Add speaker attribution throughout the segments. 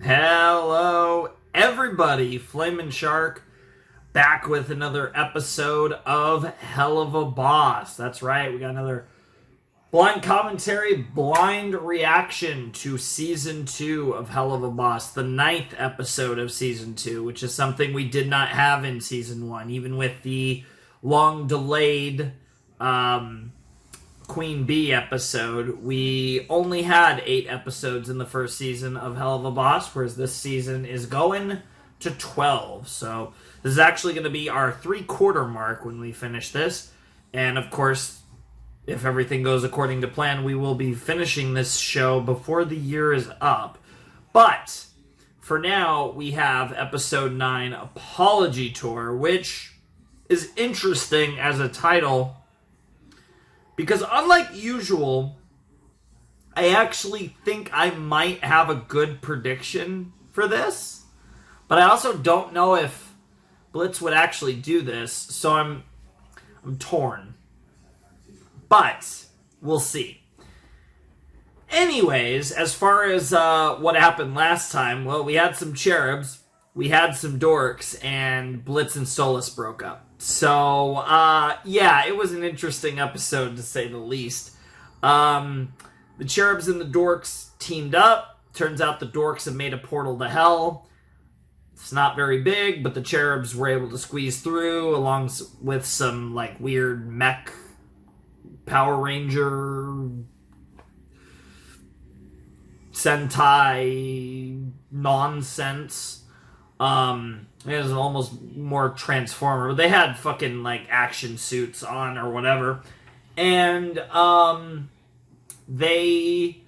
Speaker 1: Hello, everybody. Flamin' Shark back with another episode of Helluva Boss. That's right, we got another blind commentary, blind reaction to Season 2 of Helluva Boss, the 9th episode of Season 2, which is something we did not have in Season 1, even with the long-delayed Queen Bee episode. We only had 8 episodes in the first season of Helluva Boss, whereas this season is going to 12. So this is actually going to be our 3/4 mark when we finish this. And of course, if everything goes according to plan, we will be finishing this show before the year is up. But for now, we have episode 9, Apology Tour, which is interesting as a title, because unlike usual, I actually think I might have a good prediction for this. But I also don't know if Blitz would actually do this, so I'm torn. But we'll see. Anyways, as far as what happened last time, well, we had some cherubs, we had some dorks, and Blitzø and Stolas broke up. So, yeah, it was an interesting episode, to say the least. The cherubs and the dorks teamed up. Turns out the dorks have made a portal to hell. It's not very big, but the cherubs were able to squeeze through, along with some, like, weird mech Power Ranger Sentai nonsense. It was almost more Transformer. They had fucking, like, action suits on or whatever. And, they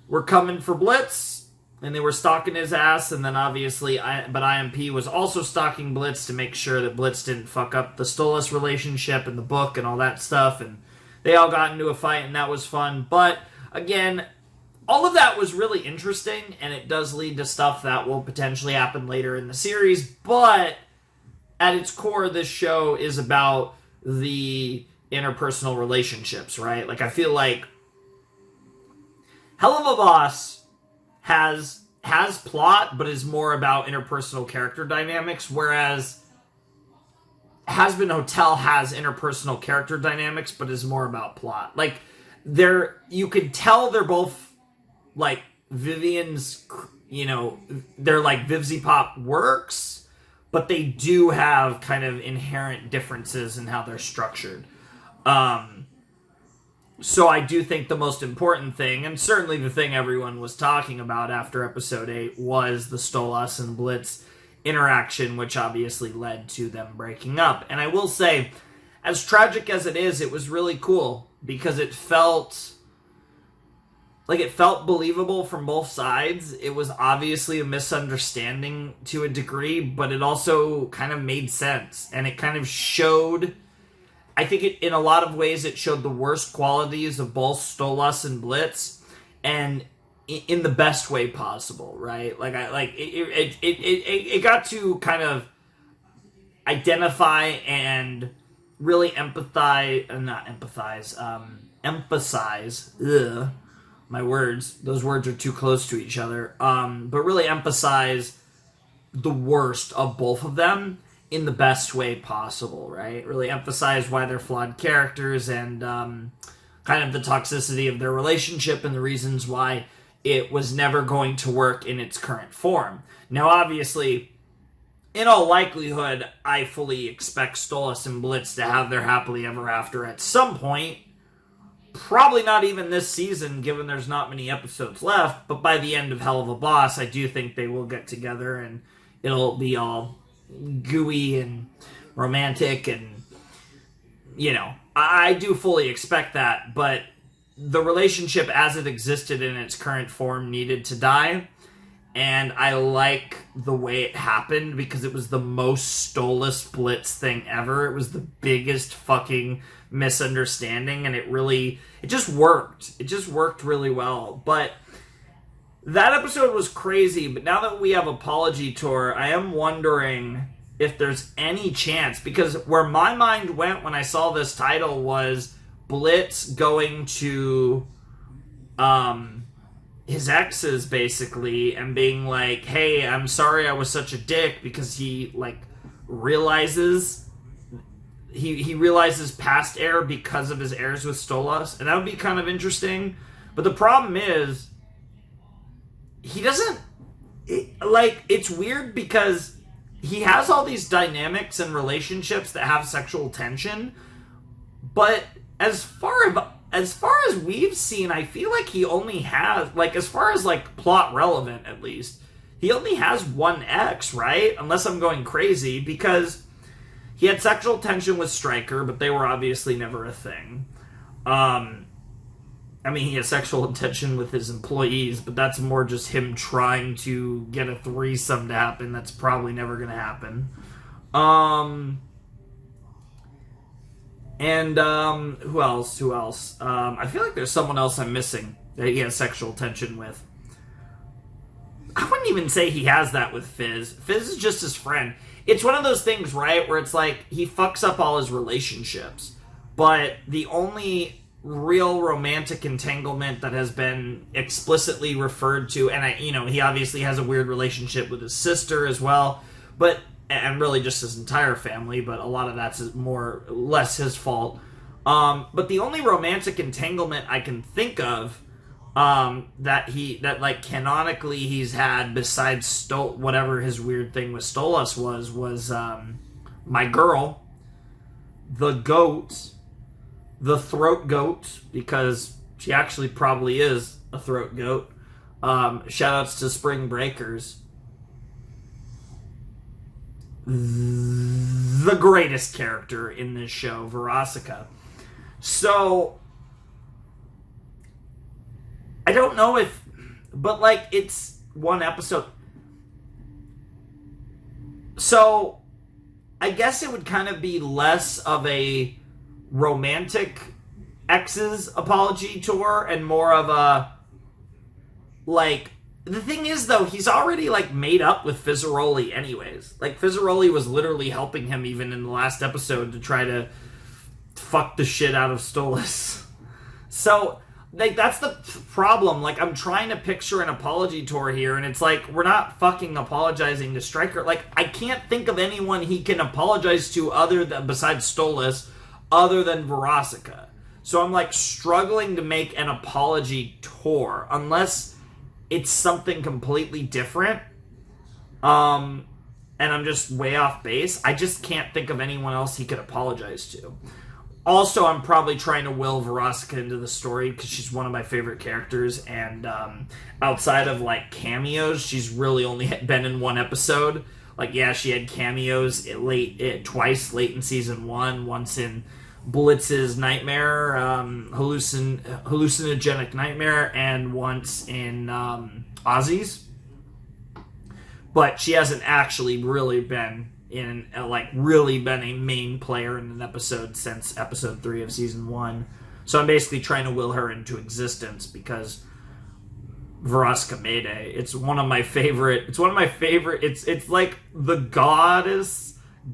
Speaker 1: were coming for Blitz, and they were stalking his ass, and then obviously, but IMP was also stalking Blitz to make sure that Blitz didn't fuck up the Stolas relationship and the book and all that stuff, and they all got into a fight, and that was fun. But, again, all of that was really interesting, and it does lead to stuff that will potentially happen later in the series, but at its core, this show is about the interpersonal relationships, right? Like, I feel like Helluva Boss has plot, but is more about interpersonal character dynamics, whereas Hazbin Hotel has interpersonal character dynamics, but is more about plot. Like, you could tell they're both, like, Vivian's, they're like Vivzy-Pop works, but they do have kind of inherent differences in how they're structured. So I do think the most important thing, and certainly the thing everyone was talking about after episode 8, was the Stolas and Blitz interaction, which obviously led to them breaking up. And I will say, as tragic as it is, it was really cool, because it felt believable from both sides. It was obviously a misunderstanding to a degree, but it also kind of made sense. And it kind of showed, I think in a lot of ways, it showed the worst qualities of both Stolas and Blitz, and in the best way possible, right? It got to kind of identify and really emphasize, my words, those words are too close to each other, but really emphasize the worst of both of them in the best way possible, right? Really emphasize why they're flawed characters, and kind of the toxicity of their relationship, and the reasons why it was never going to work in its current form. Now, obviously, in all likelihood, I fully expect Stolas and Blitz to have their happily ever after at some point. Probably not even this season, given there's not many episodes left, but by the end of Helluva Boss, I do think they will get together, and it'll be all gooey and romantic, and, I do fully expect that, but the relationship as it existed in its current form needed to die, and I like the way it happened, because it was the most Stolas Blitz thing ever. It was the biggest fucking misunderstanding, and it just worked. It just worked really well. But that episode was crazy, but now that we have Apology Tour, I am wondering if there's any chance, because where my mind went when I saw this title was Blitz going to his exes basically, and being like, hey, I'm sorry I was such a dick, because he like realizes he realizes past error because of his errors with Stolas, and that would be kind of interesting. But the problem is he doesn't it's weird because he has all these dynamics and relationships that have sexual tension, but as far as we've seen, I feel like he only has, like, as far as like plot relevant at least, he only has one ex, right? Unless I'm going crazy, because he had sexual tension with Stryker, but they were obviously never a thing. I mean, he has sexual tension with his employees, but that's more just him trying to get a threesome to happen. That's probably never going to happen. Who else? I feel like there's someone else I'm missing that he has sexual tension with. I wouldn't even say he has that with Fizz. Fizz is just his friend. It's one of those things, right, where it's like he fucks up all his relationships, but the only real romantic entanglement that has been explicitly referred to, and he obviously has a weird relationship with his sister as well, and really just his entire family, but a lot of that's more or less his fault. But the only romantic entanglement I can think of that like canonically he's had besides whatever his weird thing with Stolas was my girl, the goat, the throat goat, because she actually probably is a throat goat. Shoutouts to Spring Breakers. The greatest character in this show, Verosika. So I don't know but like it's one episode. So I guess it would kind of be less of a romantic ex's apology tour and more of a, like, the thing is though, he's already like made up with Fizzaroli anyways. Like, Fizzaroli was literally helping him even in the last episode to try to fuck the shit out of Stolas. So like, that's the problem. Like, I'm trying to picture an apology tour here, and it's like, we're not fucking apologizing to Stryker. Like, I can't think of anyone he can apologize to besides Stolas, other than Verosika. So I'm like struggling to make an apology tour unless it's something completely different. And I'm just way off base. I just can't think of anyone else he could apologize to. Also, I'm probably trying to will Verosika into the story because she's one of my favorite characters, and outside of like cameos, she's really only been in one episode. Like, yeah, she had cameos twice late in season 1, once in Blitz's Nightmare, hallucinogenic Nightmare, and once in Ozzy's. But she hasn't actually really been a main player in an episode since episode 3 of season 1. So I'm basically trying to will her into existence because Verosika Mayday. It's one of my favorite. It's like the goddess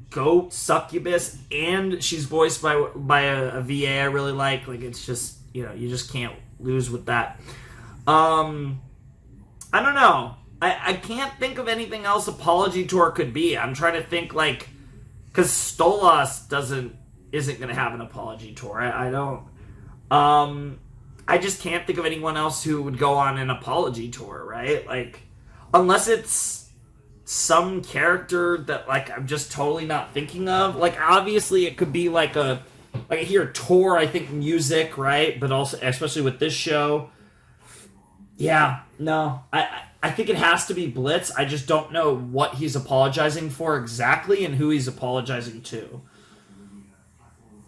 Speaker 1: goat succubus, and she's voiced by a VA I really like. Like, it's just, you just can't lose with that. I don't know. I can't think of anything else apology tour could be. I'm trying to think, like, because Stolas isn't going to have an apology tour. I don't. I just can't think of anyone else who would go on an apology tour, right? Like, unless it's some character that, like, I'm just totally not thinking of. Like, obviously it could be like I hear tour, I think music, right? But also, especially with this show. Yeah, no. I think it has to be Blitz. I just don't know what he's apologizing for exactly and who he's apologizing to.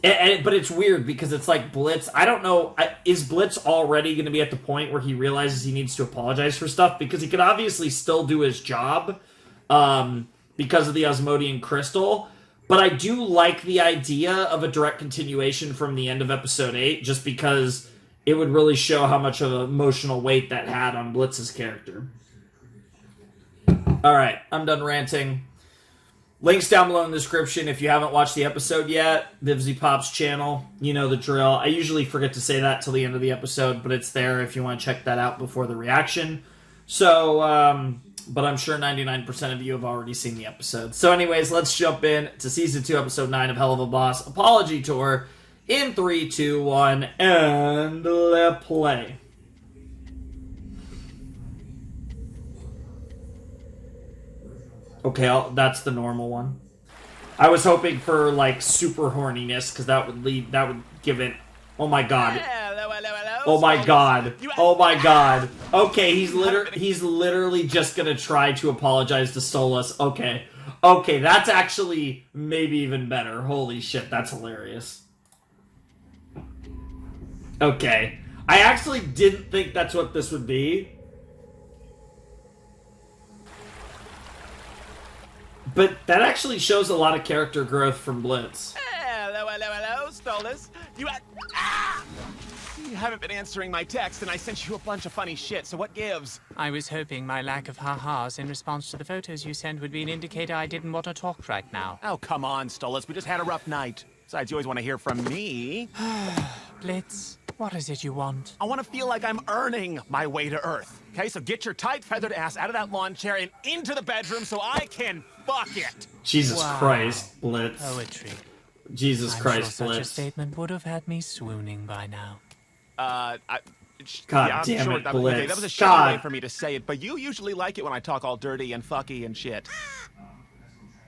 Speaker 1: But it's weird because it's like Blitz. I don't know. Is Blitz already going to be at the point where he realizes he needs to apologize for stuff? Because he could obviously still do his job because of the Osmodian Crystal. But I do like the idea of a direct continuation from the end of episode 8, just because it would really show how much of an emotional weight that had on Blitz's character. All right, I'm done ranting. Links down below in the description if you haven't watched the episode yet. Vivzy Pop's channel. You know the drill. I usually forget to say that till the end of the episode, but it's there if you want to check that out before the reaction. So, but I'm sure 99% of you have already seen the episode. So anyways, let's jump in to Season 2, Episode 9 of Helluva Boss Apology Tour in 3, 2, 1, and let's play. Okay, that's the normal one. I was hoping for like super horniness because that would give it. Oh my god.
Speaker 2: Hello.
Speaker 1: Oh my god. Oh my god. Okay, he's literally just gonna try to apologize to Stolas. Okay, that's actually maybe even better. Holy shit, that's hilarious. Okay, I actually didn't think that's what this would be. But that actually shows a lot of character growth from Blitz.
Speaker 2: Hello, Stolas. You haven't been answering my text, and I sent you a bunch of funny shit, so what gives?
Speaker 3: I was hoping my lack of ha-has in response to the photos you sent would be an indicator I didn't want to talk right now.
Speaker 2: Oh, come on, Stolas. We just had a rough night. Besides, you always want to hear from me.
Speaker 3: Blitz, what is it you want?
Speaker 2: I want to feel like I'm earning my way to Earth. Okay, so get your tight feathered ass out of that lawn chair and into the bedroom so I can fuck it.
Speaker 1: Jesus Christ, Blitz.
Speaker 3: Poetry.
Speaker 1: Jesus Christ,
Speaker 3: sure
Speaker 1: Blitz.
Speaker 3: Such a statement would have had me swooning by now.
Speaker 1: God
Speaker 2: yeah,
Speaker 1: damn
Speaker 2: sure
Speaker 1: it,
Speaker 2: that,
Speaker 1: Blitz.
Speaker 2: Okay, that was a shitty way for me to say it, but you usually like it when I talk all dirty and fucky and shit.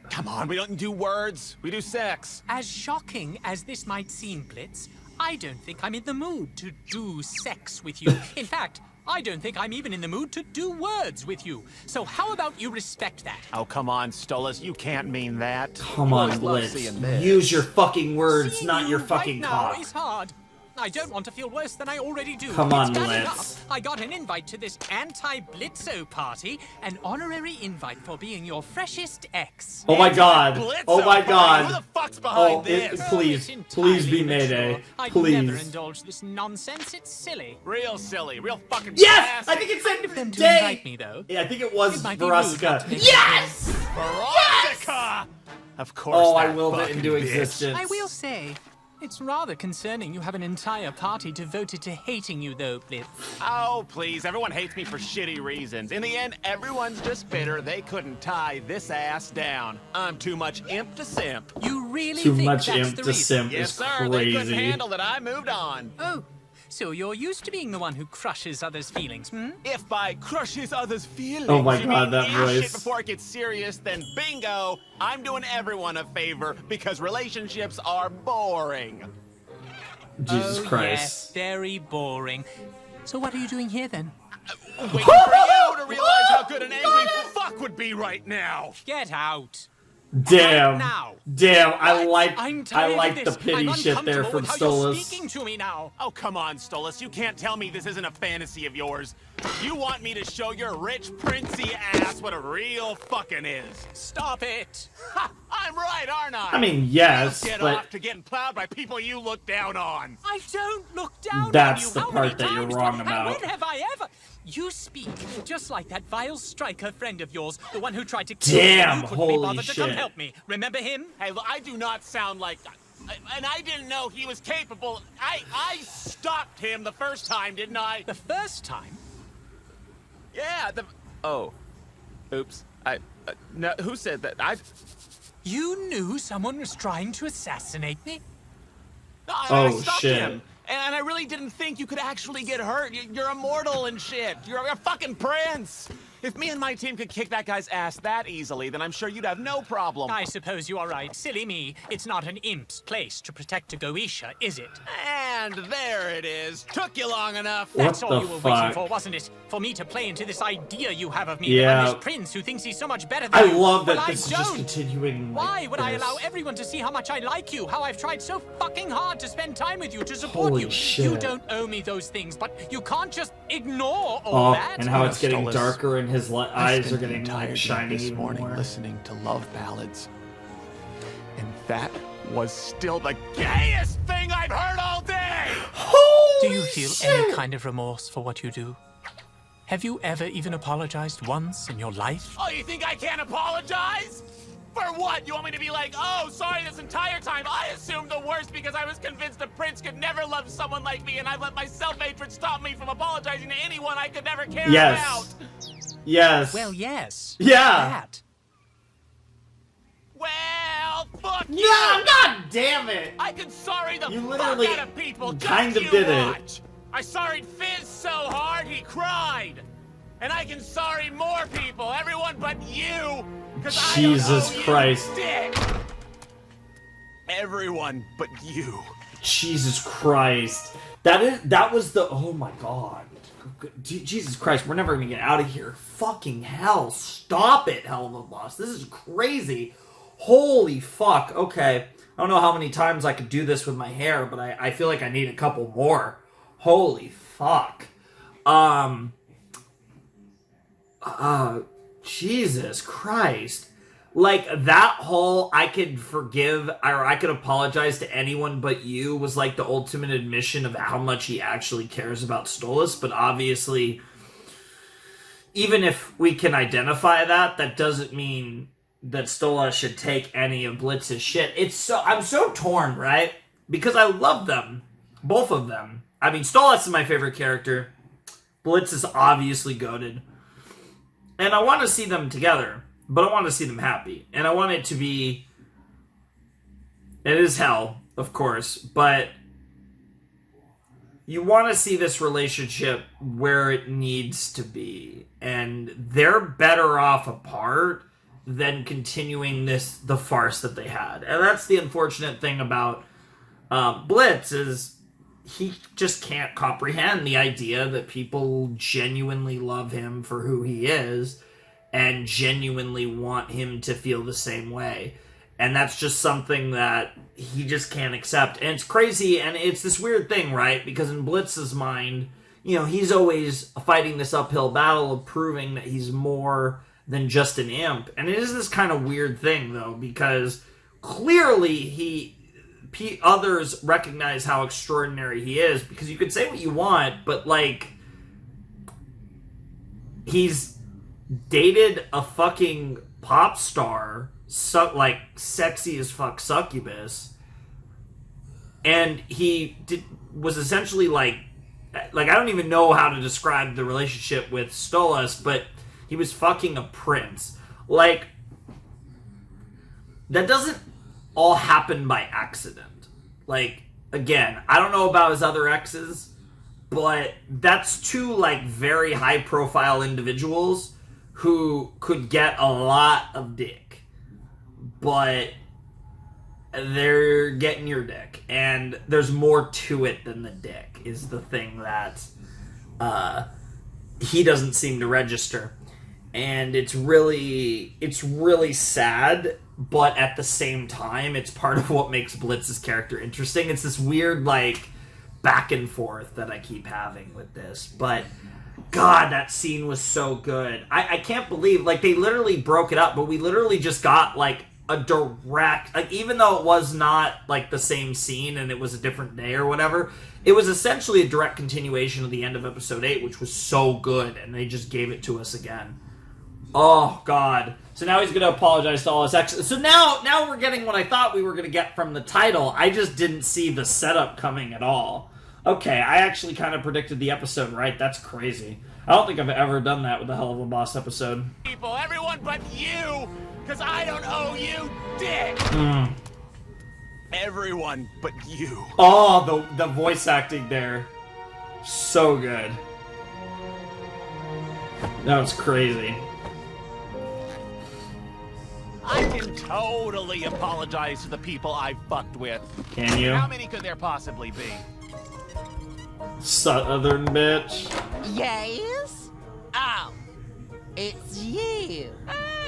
Speaker 2: Come on, we don't do words. We do sex.
Speaker 3: As shocking as this might seem, Blitz, I don't think I'm in the mood to do sex with you. In fact, I don't think I'm even in the mood to do words with you. So how about you respect that?
Speaker 2: Oh, come on, Stolas. You can't mean that.
Speaker 1: Come
Speaker 2: You
Speaker 1: on,
Speaker 2: always love
Speaker 1: Blitz.
Speaker 2: seeing this.
Speaker 1: Use your fucking words,
Speaker 3: Seeing
Speaker 1: not
Speaker 3: you
Speaker 1: your fucking
Speaker 3: right
Speaker 1: cock.
Speaker 3: now is hard. I don't want to feel worse than I already do.
Speaker 1: Come on,
Speaker 3: It's bad
Speaker 1: Blitz.
Speaker 3: enough. I got an invite to this anti-Blitzo party, an honorary invite for being your freshest ex.
Speaker 1: Oh my god.
Speaker 2: Blitzo
Speaker 1: Oh my
Speaker 2: party.
Speaker 1: god.
Speaker 2: Who the fuck's behind this?
Speaker 1: Please,
Speaker 3: It's
Speaker 1: please be
Speaker 3: entirely
Speaker 1: Mayday.
Speaker 3: mature. I'd
Speaker 1: Please.
Speaker 3: never indulge this nonsense. It's silly.
Speaker 2: Real silly. Real fucking
Speaker 1: Yes!
Speaker 2: classic.
Speaker 1: I think it said
Speaker 3: Them to
Speaker 1: day.
Speaker 3: invite me, though.
Speaker 1: Yeah, I think it was
Speaker 3: It might be rude not
Speaker 1: Veronica.
Speaker 3: to make
Speaker 1: Yes!
Speaker 2: Veronica! Of course.
Speaker 1: Oh, I
Speaker 2: that
Speaker 1: willed it
Speaker 2: fucking
Speaker 1: into
Speaker 2: bitch.
Speaker 1: existence.
Speaker 3: I will say, it's rather concerning you have an entire party devoted to hating you, though, Blitz.
Speaker 2: Oh, please. Everyone hates me for shitty reasons. In the end, everyone's just bitter they couldn't tie this ass down. I'm too much imp to simp.
Speaker 3: You really
Speaker 1: Too
Speaker 3: think
Speaker 1: much
Speaker 3: that's
Speaker 1: imp
Speaker 3: the
Speaker 1: to
Speaker 3: reason?
Speaker 1: simp
Speaker 2: Yes,
Speaker 1: is
Speaker 2: sir. They couldn't
Speaker 1: crazy.
Speaker 2: handle that I moved on.
Speaker 3: Oh, so you're used to being the one who crushes others' feelings, hmm?
Speaker 2: If by crushes others' feelings,
Speaker 1: Oh my
Speaker 2: you
Speaker 1: God,
Speaker 2: mean
Speaker 1: that
Speaker 2: shit
Speaker 1: voice.
Speaker 2: before it gets serious, then bingo, I'm doing everyone a favor because relationships are boring.
Speaker 1: Jesus
Speaker 3: Oh,
Speaker 1: Christ.
Speaker 3: yes, very boring. So what are you doing here, then?
Speaker 2: Waiting for you to realize how good an angry fuck would be right now.
Speaker 3: Get out.
Speaker 1: Damn.
Speaker 3: now.
Speaker 1: Damn, I
Speaker 3: I'm
Speaker 1: like
Speaker 3: tired of
Speaker 1: the
Speaker 3: this.
Speaker 1: pity
Speaker 3: I'm
Speaker 1: shit there
Speaker 3: uncomfortable
Speaker 1: from
Speaker 3: with how you're
Speaker 1: Stolas.
Speaker 3: speaking to me now.
Speaker 2: Oh, come on, Stolas. You can't tell me this isn't a fantasy of yours. You want me to show your rich, princey ass what a real fucking is.
Speaker 3: Stop it.
Speaker 2: Ha! I'm right, aren't I?
Speaker 1: I mean, yes,
Speaker 2: Get
Speaker 1: but
Speaker 2: off to getting plowed by people you look down on.
Speaker 3: I don't look down
Speaker 1: That's
Speaker 3: on you.
Speaker 1: the
Speaker 3: How
Speaker 1: part
Speaker 3: many
Speaker 1: that you're
Speaker 3: times
Speaker 1: wrong
Speaker 3: and
Speaker 1: about.
Speaker 3: when have I ever? You speak just like that vile striker friend of yours, the one who tried to kill me.
Speaker 1: Damn,
Speaker 3: You couldn't
Speaker 1: holy
Speaker 3: be bothered to come
Speaker 1: shit.
Speaker 3: help me. Remember him?
Speaker 2: Hey, look, I do not sound like... And I didn't know he was capable. I stopped him the first time, didn't I?
Speaker 3: The first time?
Speaker 2: Yeah, Oh. Oops. No, who said that?
Speaker 3: You knew someone was trying to assassinate me?
Speaker 2: I
Speaker 1: Oh,
Speaker 2: stopped
Speaker 1: shit.
Speaker 2: him. And I really didn't think you could actually get hurt. You're immortal and shit. You're a fucking prince. If me and my team could kick that guy's ass that easily, then I'm sure you'd have no problem.
Speaker 3: I suppose you are right. Silly me. It's not an imp's place to protect a Goetia, is it?
Speaker 2: And there it is. Took you long enough.
Speaker 1: What
Speaker 3: That's all
Speaker 1: the
Speaker 3: you were waiting
Speaker 1: fuck?
Speaker 3: for, wasn't it? For me to play into this idea you have of me
Speaker 1: Yeah.
Speaker 3: that I'm this prince who thinks he's so much better than
Speaker 1: I
Speaker 3: you.
Speaker 1: love that
Speaker 3: Well,
Speaker 1: this is
Speaker 3: I
Speaker 1: just
Speaker 3: don't.
Speaker 1: continuing like
Speaker 3: Why would I
Speaker 1: this.
Speaker 3: allow everyone to see how much I like you, how I've tried so fucking hard to spend time with you, to support
Speaker 1: Holy
Speaker 3: you?
Speaker 1: shit.
Speaker 3: You don't owe me those things, but you can't just ignore all
Speaker 1: Oh,
Speaker 3: that.
Speaker 1: and how it's getting
Speaker 2: Stolas.
Speaker 1: darker and his eyes are getting
Speaker 2: entire
Speaker 1: like
Speaker 2: day
Speaker 1: shiny
Speaker 2: this
Speaker 1: even
Speaker 2: morning
Speaker 1: more.
Speaker 2: listening to love ballads. And that was still the gayest thing I've heard all day!
Speaker 1: Holy
Speaker 3: Do you feel
Speaker 1: shit.
Speaker 3: any kind of remorse for what you do? Have you ever even apologized once in your life?
Speaker 2: Oh, you think I can't apologize? For what? You want me to be like, oh, sorry, this entire time I assumed the worst because I was convinced a prince could never love someone like me, and I let my self-hatred stop me from apologizing to anyone I could never care about.
Speaker 1: Yes.
Speaker 3: Well, yes.
Speaker 1: Yeah.
Speaker 3: That.
Speaker 2: Well, fuck you.
Speaker 1: No, god damn it.
Speaker 2: I can sorry the
Speaker 1: You
Speaker 2: fuck
Speaker 1: literally
Speaker 2: out of people.
Speaker 1: kind
Speaker 2: Just
Speaker 1: of
Speaker 2: you
Speaker 1: did it.
Speaker 2: watch. I sorried Fizz so hard he cried. And I can sorry more people, everyone but you.
Speaker 1: Jesus Christ.
Speaker 2: Dick. Everyone but you.
Speaker 1: Jesus Christ. That was the... Oh my god. Jesus Christ, we're never gonna get out of here. Fucking hell. Stop it, Helluva Boss. This is crazy. Holy fuck. Okay. I don't know how many times I could do this with my hair, but I feel like I need a couple more. Holy fuck. Jesus Christ. Like, that whole I could forgive, or I could apologize to anyone but you was like the ultimate admission of how much he actually cares about Stolas, but obviously, even if we can identify that, that doesn't mean that Stolas should take any of Blitz's shit. I'm so torn, right? Because I love them. Both of them. I mean, Stolas is my favorite character. Blitz is obviously goated. And I want to see them together. But I want to see them happy. And I want it to be... It is hell, of course. But you want to see this relationship where it needs to be. And they're better off apart than continuing the farce that they had. And that's the unfortunate thing about Blitz is he just can't comprehend the idea that people genuinely love him for who he is and genuinely want him to feel the same way. And that's just something that he just can't accept. And it's crazy, and it's this weird thing, right? Because in Blitz's mind, you know, he's always fighting this uphill battle of proving that he's more than just an imp. And it is this kind of weird thing, though, because clearly others recognize how extraordinary he is, because you could say what you want, but, like, he's dated a fucking pop star, like, sexy as fuck succubus, and he was essentially like, I don't even know how to describe the relationship with Stolas, but he was fucking a prince. Like, that doesn't all happen by accident. Like, again, I don't know about his other exes, but that's two, like, very high-profile individuals who could get a lot of dick, but they're getting your dick, and there's more to it than the dick, is the thing that he doesn't seem to register. And it's really sad, but at the same time, it's part of what makes Blitz's character interesting. It's this weird, like, back and forth that I keep having with this, but God, that scene was so good. I can't believe, like, they literally broke it up, but we literally just got, like, a direct, like, even though it was not, like, the same scene and it was a different day or whatever, it was essentially a direct continuation of the end of episode 8, which was so good, and they just gave it to us again. Oh, God. So now he's going to apologize to all his exes. So now we're getting what I thought we were going to get from the title. I just didn't see the setup coming at all. Okay, I actually kind of predicted the episode right. That's crazy. I don't think I've ever done that with the Helluva Boss episode.
Speaker 2: People, everyone but you, because I don't owe you dick. Everyone but you.
Speaker 1: Oh, the voice acting there. So good. That was crazy.
Speaker 2: I can totally apologize to the people I fucked with.
Speaker 1: Can you?
Speaker 2: How many could there possibly be?
Speaker 1: Southern bitch.
Speaker 4: Yes? Oh, it's you.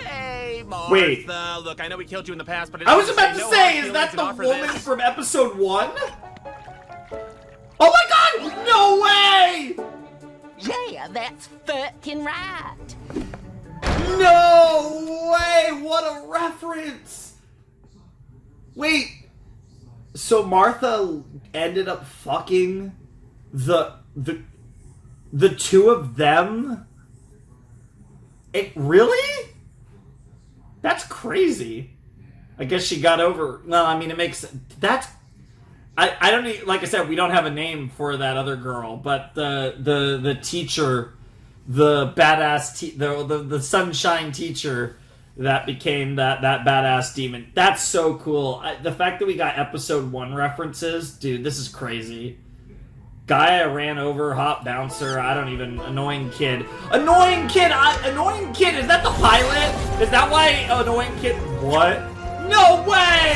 Speaker 2: Hey, Martha.
Speaker 1: Wait.
Speaker 2: Look, I know we killed you in the past, but
Speaker 1: I was about to say, is that the woman from episode 1? Oh my god! No way!
Speaker 4: Yeah, that's fucking right.
Speaker 1: No way! What a reference! Wait. So Martha ended up fucking the two of them? It really? That's crazy. I guess she got over. No, I mean it makes that's. I don't need, like I said, we don't have a name for that other girl, but the teacher, the badass the sunshine teacher that became that badass demon. That's so cool. The fact that we got episode 1 references, dude, this is crazy. Guy I ran over, hot bouncer, I don't even, annoying kid. Annoying kid! Annoying kid, is that the pilot? Is that why annoying kid, what? No way!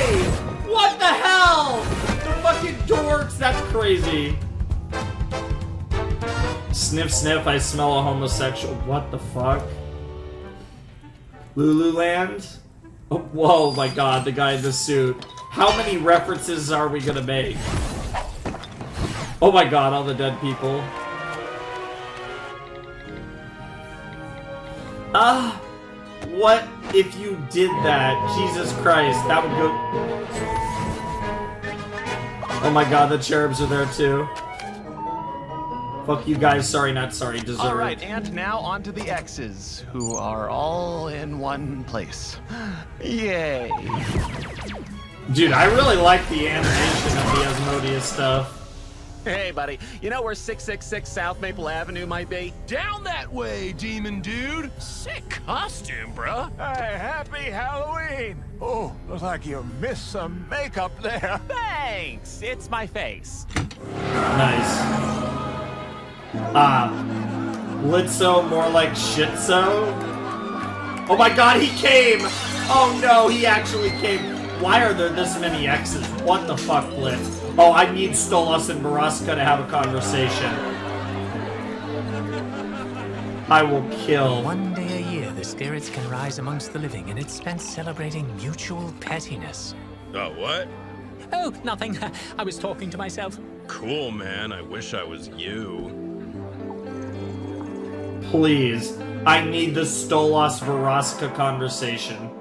Speaker 1: What the hell? The fucking dorks, that's crazy. Sniff, sniff, I smell a homosexual. What the fuck? Lululand? Oh, whoa, my god, the guy in the suit. How many references are we gonna make? Oh my god, all the dead people. What if you did that? Jesus Christ, that would go... Oh my god, the cherubs are there too. Fuck you guys, sorry, not sorry, deserved.
Speaker 5: Alright, and now on to the X's, who are all in one place. Yay.
Speaker 1: Dude, I really like the animation of the Asmodeus stuff.
Speaker 5: Hey, buddy, you know where 666 South Maple Avenue might be?
Speaker 6: Down that way, demon dude.
Speaker 2: Sick costume, bruh.
Speaker 6: Hey, happy Halloween. Oh, looks like you missed some makeup there.
Speaker 2: Thanks. It's my face.
Speaker 1: Nice. Blitzø, more like shitso? Oh my god, he came! Oh no, he actually came. Why are there this many X's? What the fuck, Blitz? Oh, I need Stolas and Blitz to have a conversation. I will kill.
Speaker 3: One day a year, the spirits can rise amongst the living, and it's spent celebrating mutual pettiness.
Speaker 7: Oh, what?
Speaker 3: Oh, nothing. I was talking to myself.
Speaker 7: Cool, man. I wish I was you.
Speaker 1: Please, I need the Stolas Varaska conversation.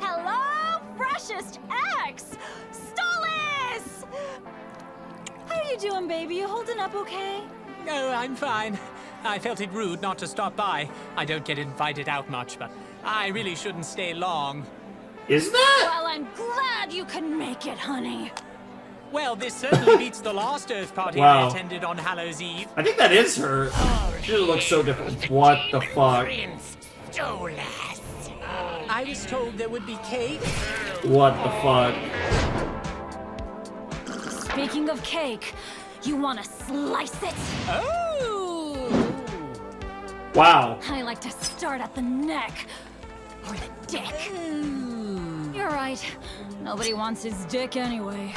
Speaker 8: Hello, freshest X! Stolas! How are you doing, baby? You holding up okay?
Speaker 3: Oh, I'm fine. I felt it rude not to stop by. I don't get invited out much, but I really shouldn't stay long.
Speaker 1: Is that?
Speaker 8: Well, I'm glad you could make it, honey.
Speaker 3: Well, this certainly beats the last Earth party
Speaker 1: Wow.
Speaker 3: I attended on Hallows Eve.
Speaker 1: I think that is her. She looks so different. What the fuck?
Speaker 4: Stolas.
Speaker 3: I was told there would be cake.
Speaker 1: What the fuck?
Speaker 8: Speaking of cake, you want to slice it?
Speaker 3: Oh!
Speaker 1: Wow.
Speaker 8: I like to start at the neck. Or the dick. You're right. Nobody wants his dick anyway.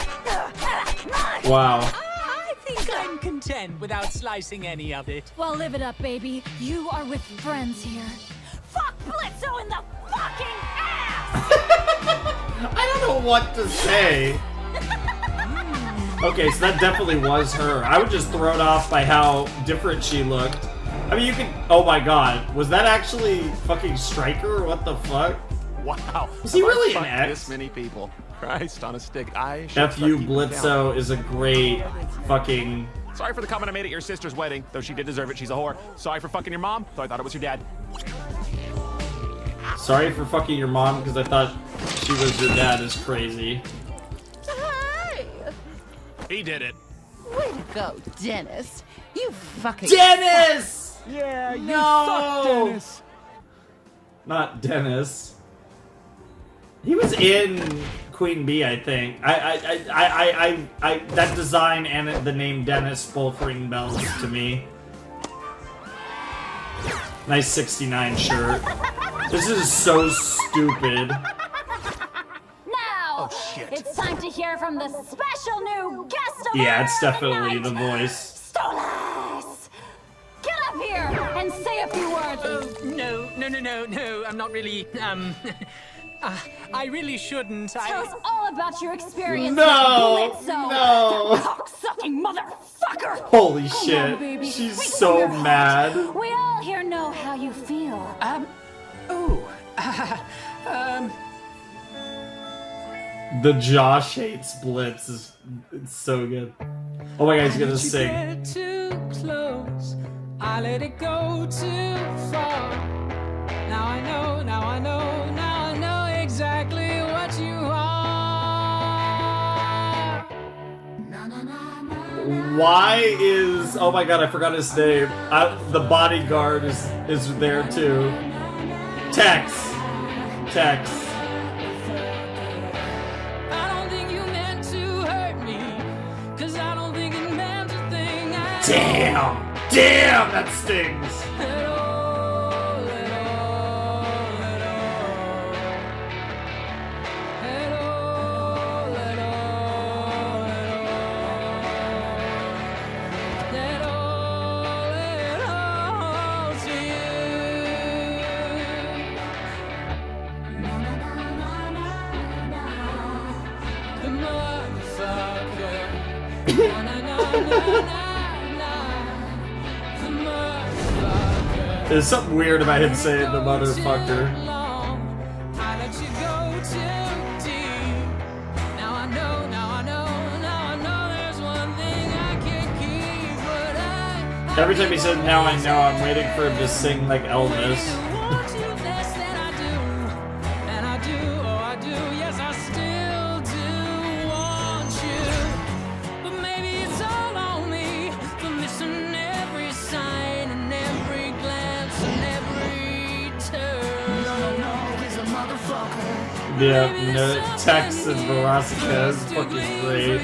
Speaker 1: Wow.
Speaker 3: I think I'm content without slicing any of it.
Speaker 8: Well, live it up, baby. You are with friends here. Fuck Blitzø in the fucking ass!
Speaker 1: I don't know what to say. Okay, so that definitely was her. I was just thrown off by how different she looked. I mean, you can... Oh my god. Was that actually fucking Stryker or what the fuck?
Speaker 5: Wow.
Speaker 1: Is he
Speaker 5: Have I
Speaker 1: really an
Speaker 5: fucked
Speaker 1: X?
Speaker 5: This many people. Christ on a stick. I should
Speaker 1: F
Speaker 5: start
Speaker 1: you,
Speaker 5: keeping count.
Speaker 1: Blitzø is a great fucking...
Speaker 5: Sorry for the comment I made at your sister's wedding, though she did deserve it. She's a whore. Sorry for fucking your mom, though I thought it was your dad.
Speaker 1: Sorry for fucking your mom because I thought she was your dad is crazy.
Speaker 4: Hey!
Speaker 5: He did it.
Speaker 4: Way to go, Dennis. You fucking...
Speaker 1: Dennis!
Speaker 6: Yeah, you
Speaker 1: No!
Speaker 6: suck, Dennis.
Speaker 1: Not Dennis. He was in Queen Bee, I think. I that design and the name Dennis both ring bells to me. Nice 69 shirt. This is so stupid.
Speaker 8: Now, it's time to hear from the special new guest of
Speaker 1: Yeah, it's
Speaker 8: the
Speaker 1: definitely
Speaker 8: night,
Speaker 1: the voice.
Speaker 8: Stolas! Get up here and say a few words.
Speaker 3: Oh, no. I'm not really, I really shouldn't.
Speaker 8: Tell us all about your experience
Speaker 1: No!
Speaker 8: with Blitzø,
Speaker 1: No!
Speaker 8: the cock-sucking motherfucker!
Speaker 1: Holy
Speaker 8: Come
Speaker 1: shit.
Speaker 8: on, baby.
Speaker 1: She's
Speaker 8: Bring
Speaker 1: so
Speaker 8: your heart.
Speaker 1: mad.
Speaker 8: We all here know how you feel.
Speaker 1: The Josh hates Blitz is it's so good. Oh my god, he's gonna sing.
Speaker 9: Too close, I let it go too far. Now I know exactly what you are.
Speaker 1: Why is... Oh my god, I forgot his name. The bodyguard is there too. Tex.
Speaker 9: I don't think you meant to hurt me, 'cause I don't think it meant a thing
Speaker 1: Damn, that stings.
Speaker 9: at all, at all, at all. At all, at all, at all. At all to you. The motherfucker. Na, na, na, na, na.
Speaker 1: There's something weird about him saying the motherfucker.
Speaker 9: I let you go too deep. Now I know there's one thing I can't keep, but I
Speaker 1: Every time he says now I know, I'm waiting for him to sing like Elvis.
Speaker 9: want you less than I do. And I do, oh I do, yes I still do want you. But maybe it's all on me for missing every sign and every glance and every turn. He's a motherfucker.
Speaker 1: Yeah, no, Tex and Velasquez is fucking great.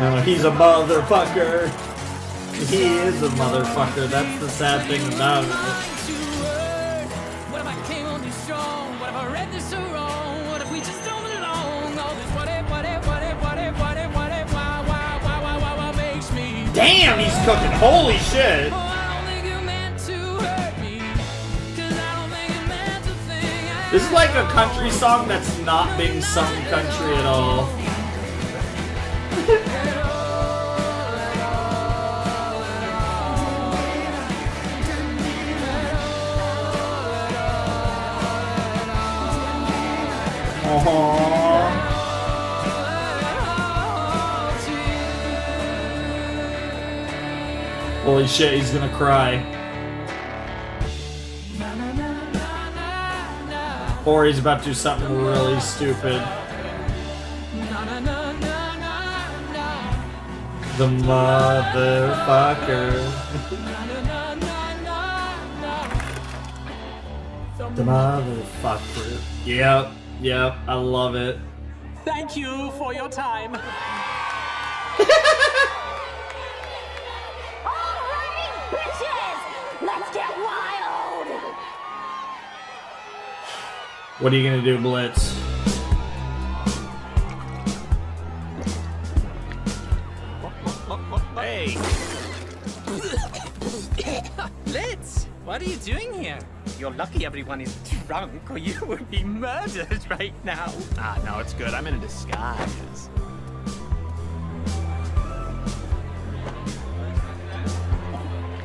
Speaker 1: No, he's a motherfucker. He is a motherfucker. That's the sad thing about it.
Speaker 9: What if I came on too strong? What if I read this so wrong? What if we just don't belong? All this what if, why makes me.
Speaker 1: Damn, he's cooking. Holy shit.
Speaker 9: Oh, I don't think you meant to hurt me. 'Cause I don't think it meant a thing.
Speaker 1: This is like a country song that's not being sung country at all. Holy shit, he's gonna cry. Or he's about to do something really stupid. The motherfucker. The motherfucker. Yep, I love it.
Speaker 3: Thank you for your time.
Speaker 8: Alright, bitches! Let's get wild!
Speaker 1: What are you gonna do, Blitz?
Speaker 5: Hey,
Speaker 3: Blitz, what are you doing here? You're lucky everyone is drunk or you would be murdered right now.
Speaker 5: no, it's good. I'm in a disguise.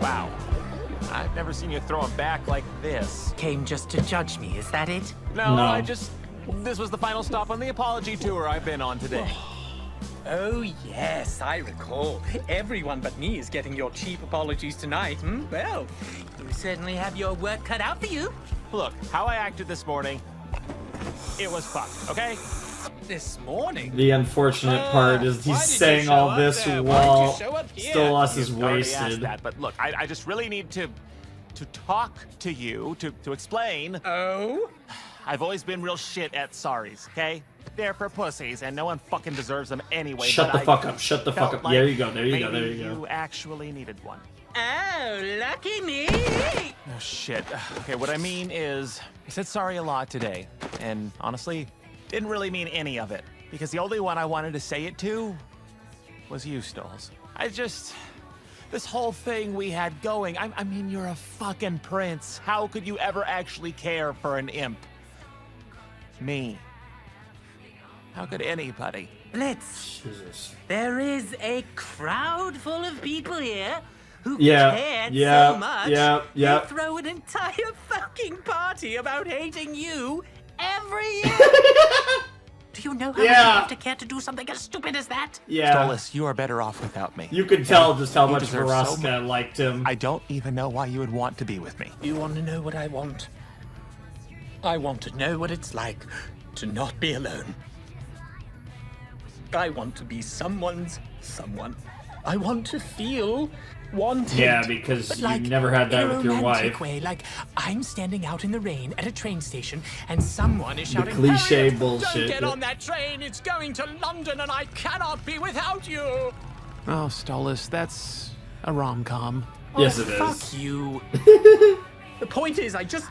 Speaker 5: Wow. I've never seen you throw 'em back like this.
Speaker 3: Came just to judge me, is that it?
Speaker 5: No, this was the final stop on the apology tour I've been on today.
Speaker 3: Oh, yes, I recall. Everyone but me is getting your cheap apologies tonight. Well, you certainly have your work cut out for you.
Speaker 5: Look, how I acted this morning, it was fucked, okay?
Speaker 3: This morning?
Speaker 1: The unfortunate part is he's saying all this while Stolas is
Speaker 5: Already asked
Speaker 1: wasted.
Speaker 5: that, but look, I just really need to talk to you, to explain.
Speaker 3: Oh?
Speaker 5: I've always been real shit at sorries, okay? They're for pussies, and no one fucking deserves them anyway.
Speaker 1: Shut
Speaker 5: but
Speaker 1: the fuck up, shut the fuck
Speaker 5: felt
Speaker 1: up. There you go, there you go,
Speaker 5: maybe
Speaker 1: there you go.
Speaker 5: You actually needed one.
Speaker 3: Oh, lucky me!
Speaker 5: Oh, shit. Okay, what I mean is, I said sorry a lot today, and honestly, didn't really mean any of it, because the only one I wanted to say it to was you, Stoles. This whole thing we had going, I mean, you're a fucking prince. How could you ever actually care for an imp? Me. How could anybody?
Speaker 3: Blitz,
Speaker 1: Jesus.
Speaker 3: there is a crowd full of people here who
Speaker 1: Yeah,
Speaker 3: cared
Speaker 1: yeah,
Speaker 3: so much.
Speaker 1: yeah, yeah.
Speaker 3: They throw an entire fucking party about hating you every year. Do you know how much
Speaker 1: Yeah.
Speaker 3: you have to care to do something as stupid as that?
Speaker 1: Yeah.
Speaker 5: Stolas, you are better off without me.
Speaker 1: You could tell just how
Speaker 5: You
Speaker 1: much
Speaker 5: deserve so
Speaker 1: Vraska liked him.
Speaker 5: I don't even know why you would want to be with me.
Speaker 3: You want to know what I want? I want to know what it's like to not be alone. I want to be someone's someone. I want to feel wanted.
Speaker 1: Yeah, because
Speaker 3: But,
Speaker 1: you
Speaker 3: like,
Speaker 1: never had that
Speaker 3: in a
Speaker 1: with your
Speaker 3: romantic
Speaker 1: wife.
Speaker 3: way, like I'm standing out in the rain at a train station and someone is shouting,
Speaker 1: cliche
Speaker 3: "Harriet,
Speaker 1: bullshit
Speaker 3: don't get
Speaker 1: that-
Speaker 3: on that train, it's going to London and I cannot be without you."
Speaker 10: Oh, Stolas, that's a rom-com.
Speaker 1: Yes,
Speaker 3: Oh,
Speaker 1: it is.
Speaker 3: fuck you. The point is, I just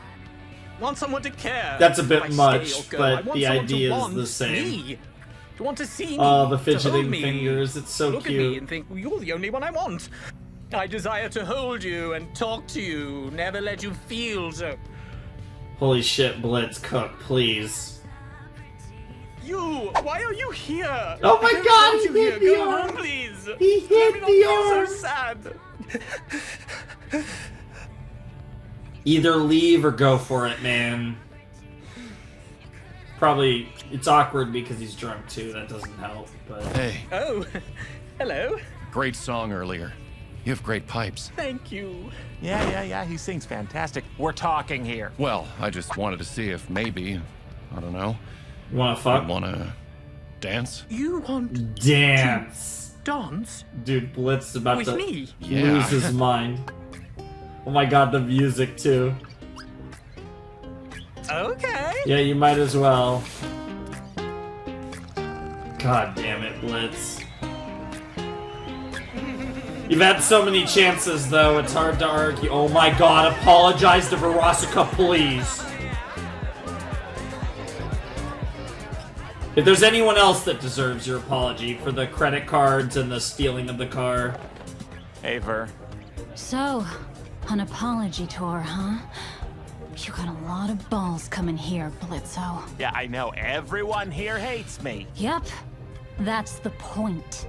Speaker 3: want someone to care.
Speaker 1: That's a bit
Speaker 3: If I
Speaker 1: much,
Speaker 3: stay or go,
Speaker 1: but
Speaker 3: I want
Speaker 1: the
Speaker 3: someone to
Speaker 1: idea is
Speaker 3: want
Speaker 1: the same.
Speaker 3: Me. To want to see me.
Speaker 1: Oh, the
Speaker 3: to hold
Speaker 1: fidgeting
Speaker 3: me,
Speaker 1: fingers, it's so
Speaker 3: look
Speaker 1: cute.
Speaker 3: at me and think, you're the only one I want. I desire to hold you and talk to you, never let you feel so.
Speaker 1: Holy shit, Blitz, cook, please.
Speaker 3: You, why are you here?
Speaker 1: Oh my
Speaker 3: I don't
Speaker 1: God,
Speaker 3: want
Speaker 1: he
Speaker 3: you
Speaker 1: hit
Speaker 3: here.
Speaker 1: the
Speaker 3: Go
Speaker 1: arm.
Speaker 3: home, please.
Speaker 1: He
Speaker 3: Let
Speaker 1: hit
Speaker 3: me not
Speaker 1: the
Speaker 3: feel
Speaker 1: arm.
Speaker 3: so sad.
Speaker 1: Either leave or go for it, man. Probably, it's awkward because he's drunk too, that doesn't help, but...
Speaker 11: Hey,
Speaker 3: Oh, hello.
Speaker 11: great song earlier. You have great pipes.
Speaker 3: Thank you.
Speaker 5: Yeah, he sings fantastic. We're talking here.
Speaker 11: Well, I just wanted to see if maybe, I don't know,
Speaker 1: You wanna
Speaker 11: you
Speaker 1: fuck?
Speaker 11: wanna dance?
Speaker 3: You want
Speaker 1: Dance!
Speaker 3: to dance
Speaker 1: Dude, Blitz is about
Speaker 3: with
Speaker 1: to
Speaker 3: me?
Speaker 11: Yeah.
Speaker 1: lose his mind. Oh my god, the music too.
Speaker 3: Okay.
Speaker 1: Yeah, you might as well. God damn it, Blitz. You've had so many chances, though, it's hard to argue. Oh my god, apologize to Vraska, please. If there's anyone else that deserves your apology for the credit cards and the stealing of the car.
Speaker 5: Hey, Ver.
Speaker 8: So, an apology tour, huh? You got a lot of balls coming here, Blitzø.
Speaker 5: Yeah, I know. Everyone here hates me.
Speaker 8: Yep, that's the point,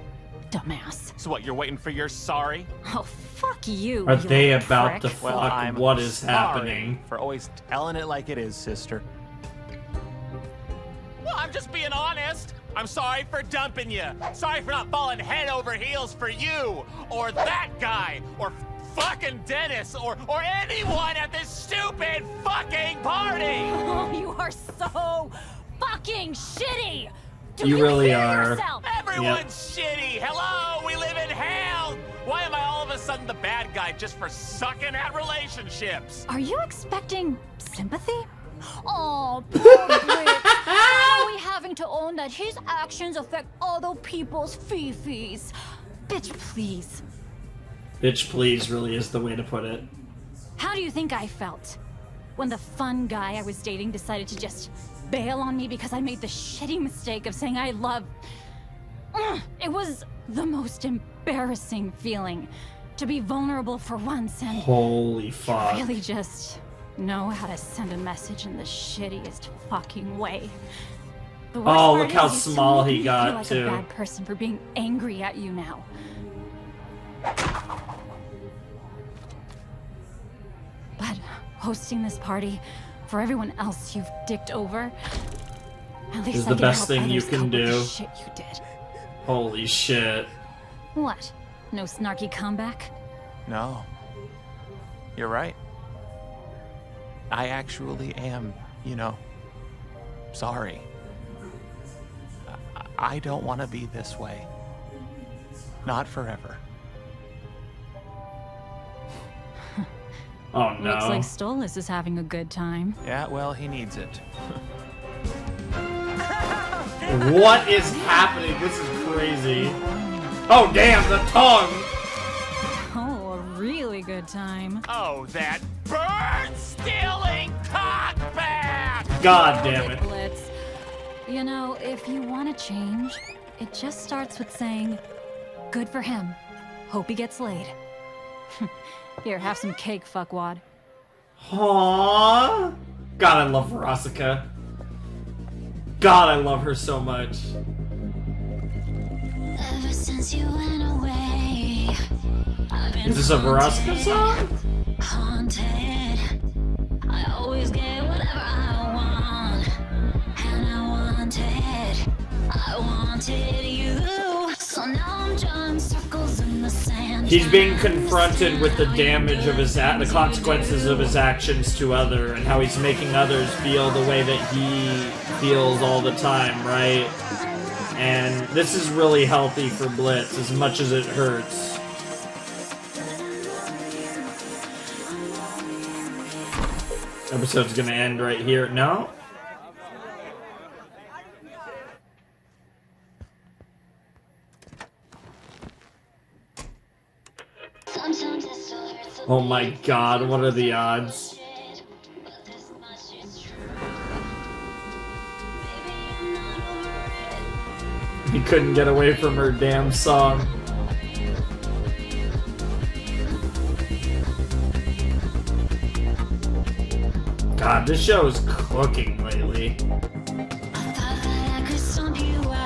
Speaker 8: dumbass.
Speaker 5: So what, you're waiting for your sorry?
Speaker 8: Oh, fuck you,
Speaker 1: Are
Speaker 8: you
Speaker 1: they
Speaker 8: little
Speaker 1: about
Speaker 8: prick.
Speaker 1: to
Speaker 5: Well,
Speaker 1: fuck?
Speaker 5: I'm
Speaker 1: What is
Speaker 5: sorry
Speaker 1: happening?
Speaker 5: for always telling it like it is, sister.
Speaker 2: Well, I'm just being honest. I'm sorry for dumping you. Sorry for not falling head over heels for you, or that guy, or fucking Dennis, or anyone at this stupid fucking party.
Speaker 8: Oh, you are so fucking shitty! Do
Speaker 1: You really
Speaker 8: hear
Speaker 1: are.
Speaker 8: yourself?
Speaker 2: Everyone's shitty. Hello, we live in hell. Why am I all of a sudden the bad guy just for sucking at relationships?
Speaker 8: Are you expecting sympathy? Oh, poor Blitz. How are we having to own that his actions affect other people's fifis? Bitch, please.
Speaker 1: Bitch, please really is the way to put it.
Speaker 8: How do you think I felt when the fun guy I was dating decided to just bail on me because I made the shitty mistake of saying I love... It was the most embarrassing feeling to be vulnerable for once and
Speaker 1: Holy fuck.
Speaker 8: really just know how to send a message in the shittiest fucking way. The worst
Speaker 1: Oh,
Speaker 8: part
Speaker 1: look how
Speaker 8: is you still
Speaker 1: small
Speaker 8: make
Speaker 1: he
Speaker 8: me
Speaker 1: got,
Speaker 8: feel like
Speaker 1: too.
Speaker 8: a bad person for being angry at you now. But hosting this party for everyone else you've dicked over, at least
Speaker 1: Is
Speaker 8: I
Speaker 1: the
Speaker 8: can
Speaker 1: best
Speaker 8: help
Speaker 1: thing you
Speaker 8: others
Speaker 1: can
Speaker 8: cope with the
Speaker 1: do.
Speaker 8: shit you did.
Speaker 1: Holy shit.
Speaker 8: What? No snarky comeback?
Speaker 5: No. You're right. I actually am, sorry. I don't want to be this way. Not forever.
Speaker 1: Oh no.
Speaker 8: Looks like Stolas is having a good time.
Speaker 5: Yeah, well, he needs it.
Speaker 1: What is happening? This is crazy. Oh damn, the tongue!
Speaker 8: Oh, a really good time.
Speaker 2: Oh, that bird-stealing cockback!
Speaker 1: God damn it.
Speaker 8: Blitz. You know, if you want to change, it just starts with saying, good for him. Hope he gets laid. Here, have some cake, fuckwad.
Speaker 1: Aww. God, I love Vraska. God, I love her so much.
Speaker 8: Ever since you went away, I've been
Speaker 1: Is this a Vraska song?
Speaker 8: haunted. I always get whatever I want, and I wanted wanted you, so now I'm drawing circles in the sand.
Speaker 1: He's being confronted with the damage of the consequences of his actions to other, and how he's making others feel the way that he feels all the time, right? And this is really healthy for Blitz, as much as it hurts. Episode's gonna end right here. No? Oh my god, what are the odds? He couldn't get away from her damn song. God, this show is cooking lately.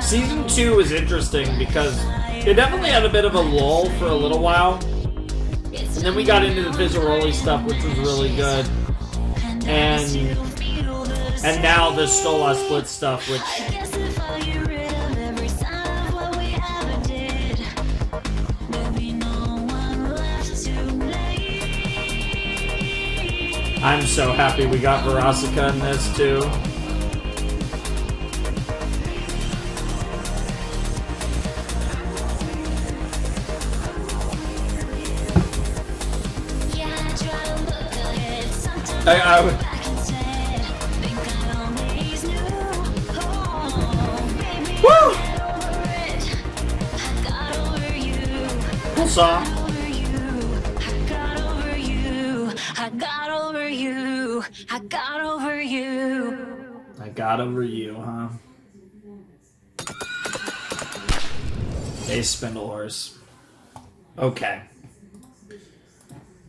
Speaker 1: Season 2 is interesting because it definitely had a bit of a lull for a little while. And then we got into the Fizzaroli stuff, which was really good. And now the Stolas Blitz stuff, which... I'm so happy we got Verasica in this, too. Woo! Cool song.
Speaker 8: I got over you. I got over you.
Speaker 1: I got over you, huh? Ace Spindlehorse. Okay.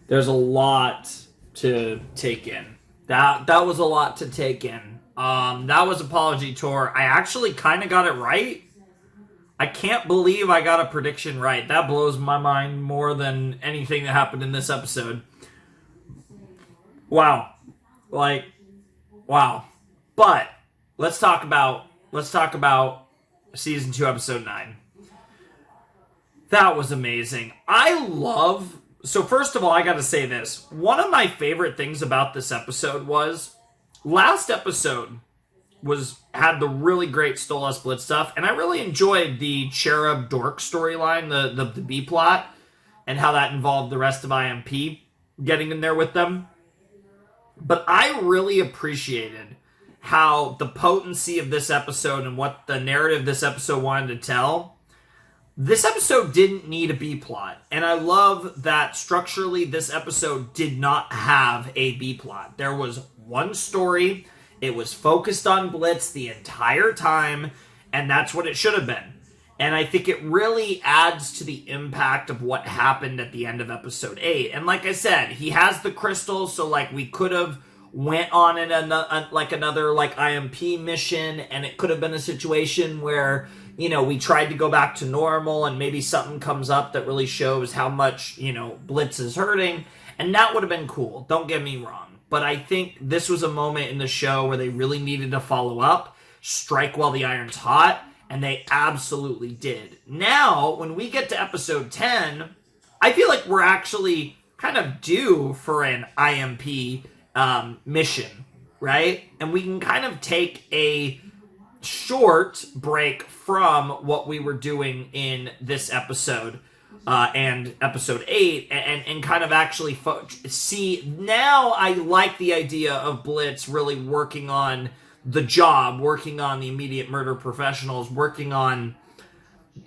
Speaker 1: There's a lot to take in. That was a lot to take in. That was Apology Tour. I actually kind of got it right. I can't believe I got a prediction right. That blows my mind more than anything that happened in this episode. Wow. Like, wow. But let's talk about season 2, episode 9. That was amazing. So first of all, I gotta say this. One of my favorite things about this episode was last episode had the really great Stolas Blitz stuff, and I really enjoyed the Cherub Dork storyline, the B plot, and how that involved the rest of IMP getting in there with them. But I really appreciated how the potency of this episode and what the narrative this episode wanted to tell. This episode didn't need a B plot, and I love that structurally this episode did not have a B plot. There was one story, it was focused on Blitz the entire time, and that's what it should have been. And I think it really adds to the impact of what happened at the end of episode 8. And like I said, he has the crystals, so like we could have went on another IMP mission, and it could have been a situation where, you know, we tried to go back to normal and maybe something comes up that really shows how much, you know, Blitz is hurting. And that would have been cool. Don't get me wrong. But I think this was a moment in the show where they really needed to follow up, strike while the iron's hot, and they absolutely did. Now, when we get to episode 10, I feel like we're actually kind of due for an IMP mission, right? And we can kind of take a short break from what we were doing in this episode and episode 8 and kind of actually see. Now I like the idea of Blitz really working on the job, working on the immediate murder professionals, working on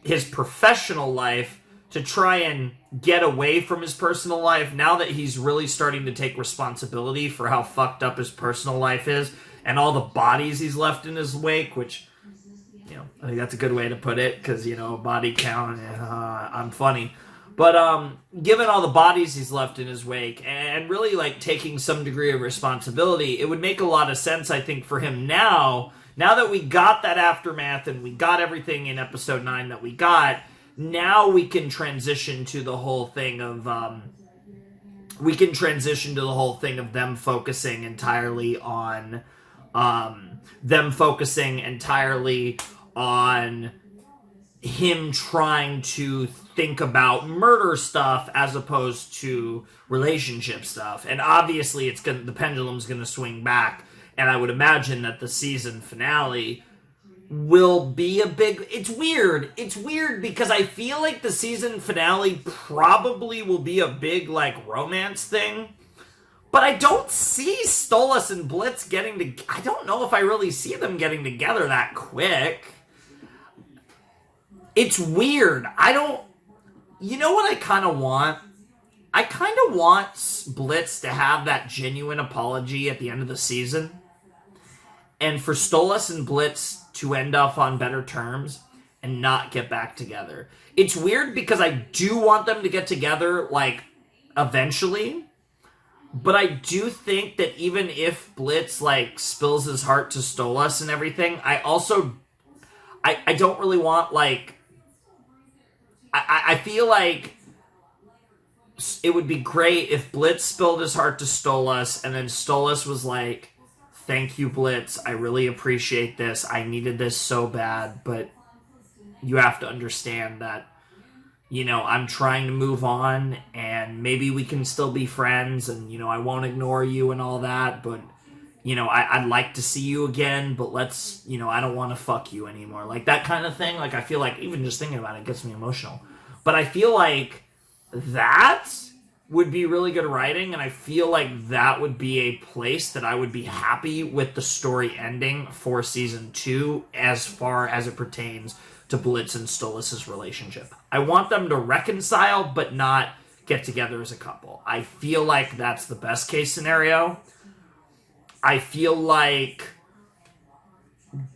Speaker 1: his professional life to try and get away from his personal life now that he's really starting to take responsibility for how fucked up his personal life is and all the bodies he's left in his wake, which, you know, I think that's a good way to put it because, you know, body count, I'm funny. But given all the bodies he's left in his wake and really like taking some degree of responsibility, it would make a lot of sense, I think, for him now that we got that aftermath and we got everything in episode 9 that we got, now we can transition to the whole thing of them focusing entirely on him trying to think about murder stuff as opposed to relationship stuff. And obviously the pendulum's going to swing back, and I would imagine that the season finale will be a big... It's weird because I feel like the season finale probably will be a big, like, romance thing. But I don't see Stolas and Blitz getting to... I don't know if I really see them getting together that quick. It's weird. I don't... You know what I kind of want? I kind of want Blitz to have that genuine apology at the end of the season. And for Stolas and Blitz to end up on better terms and not get back together. It's weird because I do want them to get together, like, eventually. But I do think that even if Blitz, like, spills his heart to Stolas and everything, I don't really want, like... I feel like it would be great if Blitz spilled his heart to Stolas, and then Stolas was like, thank you, Blitz. I really appreciate this. I needed this so bad, but you have to understand that, you know, I'm trying to move on, and maybe we can still be friends, and, you know, I won't ignore you and all that, but, you know, I'd like to see you again, but let's, you know, I don't want to fuck you anymore. Like, that kind of thing. Like, I feel like, even just thinking about it gets me emotional. But I feel like that would be really good writing, and I feel like that would be a place that I would be happy with the story ending for season 2 as far as it pertains to Blitz and Stolas' relationship. I want them to reconcile, but not get together as a couple. I feel like that's the best case scenario. I feel like,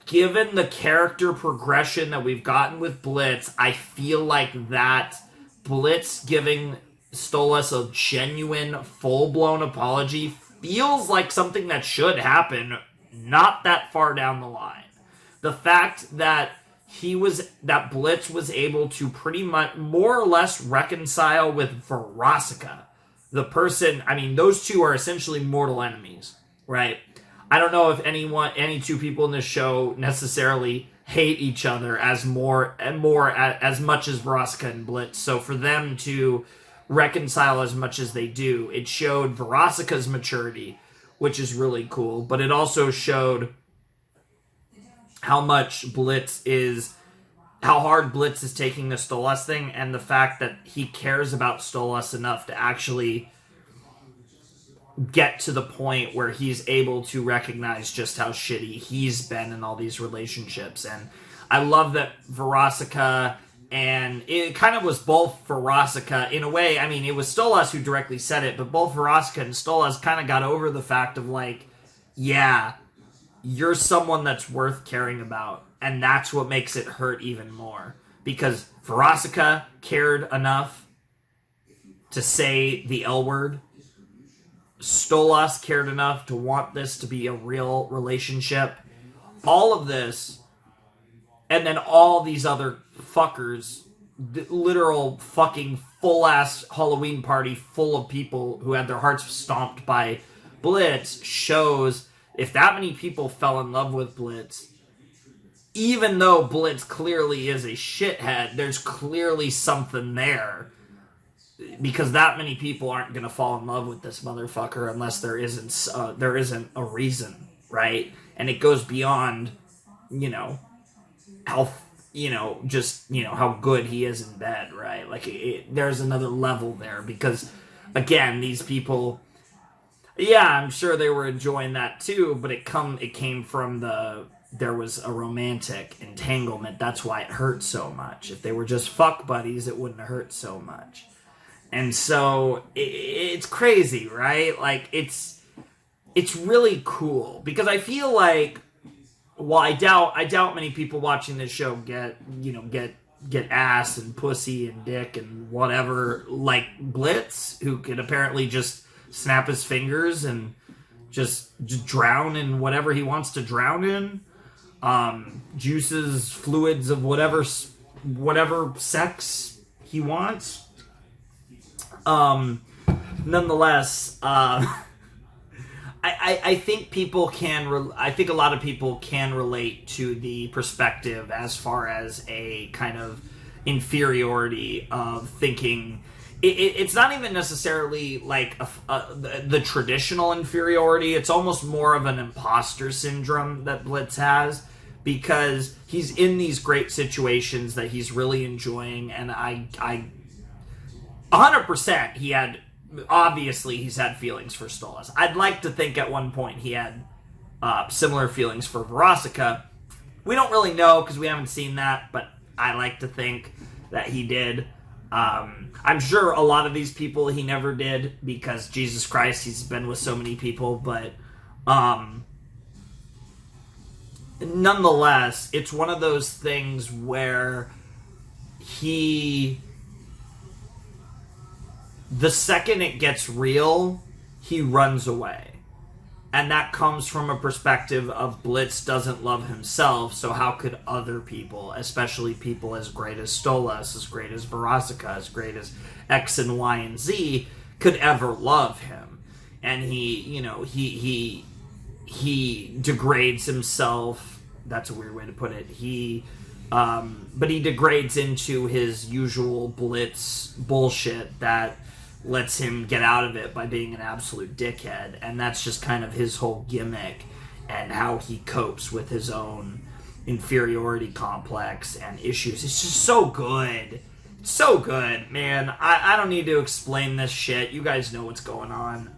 Speaker 1: given the character progression that we've gotten with Blitz, I feel like that Blitz giving Stolas a genuine, full-blown apology feels like something that should happen not that far down the line. The fact that Blitz was able to pretty much more or less reconcile with Verosika, the person, I mean, those two are essentially mortal enemies, right? I don't know if any two people in this show necessarily hate each other as much as Verosika and Blitz. So for them to reconcile as much as they do, it showed Verosika's maturity, which is really cool. But it also showed how hard Blitz is taking the Stolas thing, and the fact that he cares about Stolas enough to actually get to the point where he's able to recognize just how shitty he's been in all these relationships. And I love that Verosika, and it kind of was both Verosika in a way. I mean, it was Stolas who directly said it, but both Verosika and Stolas kind of got over the fact of, like, yeah, you're someone that's worth caring about, and that's what makes it hurt even more. Because Verosika cared enough to say the L word. Stolas cared enough to want this to be a real relationship. All of this, and then all these other fuckers, literal fucking full-ass Halloween party full of people who had their hearts stomped by Blitz, shows if that many people fell in love with Blitz, even though Blitz clearly is a shithead, there's clearly something there. Because that many people aren't going to fall in love with this motherfucker unless there isn't a reason, right? And it goes beyond, how good he is in bed, right? Like, there's another level there. Because, again, these people, yeah, I'm sure they were enjoying that too, but it came from there was a romantic entanglement. That's why it hurt so much. If they were just fuck buddies, it wouldn't have hurt so much. And so it's crazy, right? Like, it's really cool because I feel like, well, I doubt many people watching this show get ass and pussy and dick and whatever like Blitz, who could apparently just snap his fingers and just drown in whatever he wants to drown in, juices, fluids of whatever sex he wants. Nonetheless, I think people can. I think a lot of people can relate to the perspective as far as a kind of inferiority of thinking. It's not even necessarily like the traditional inferiority. It's almost more of an imposter syndrome that Blitz has, because he's in these great situations that he's really enjoying, and I 100% he's had feelings for Stolas. I'd like to think at one point he had similar feelings for Veronica. We don't really know because we haven't seen that, but I like to think that he did. I'm sure a lot of these people he never did, because Jesus Christ, he's been with so many people, but nonetheless, it's one of those things where the second it gets real, he runs away. And that comes from a perspective of Blitz doesn't love himself, so how could other people, especially people as great as Stolas, as great as Veronica, as great as X and Y and Z, could ever love him? And he degrades himself. That's a weird way to put it. But he degrades into his usual Blitz bullshit that lets him get out of it by being an absolute dickhead, and that's just kind of his whole gimmick and how he copes with his own inferiority complex and issues. It's just so good. So good, man. I don't need to explain this shit. You guys know what's going on.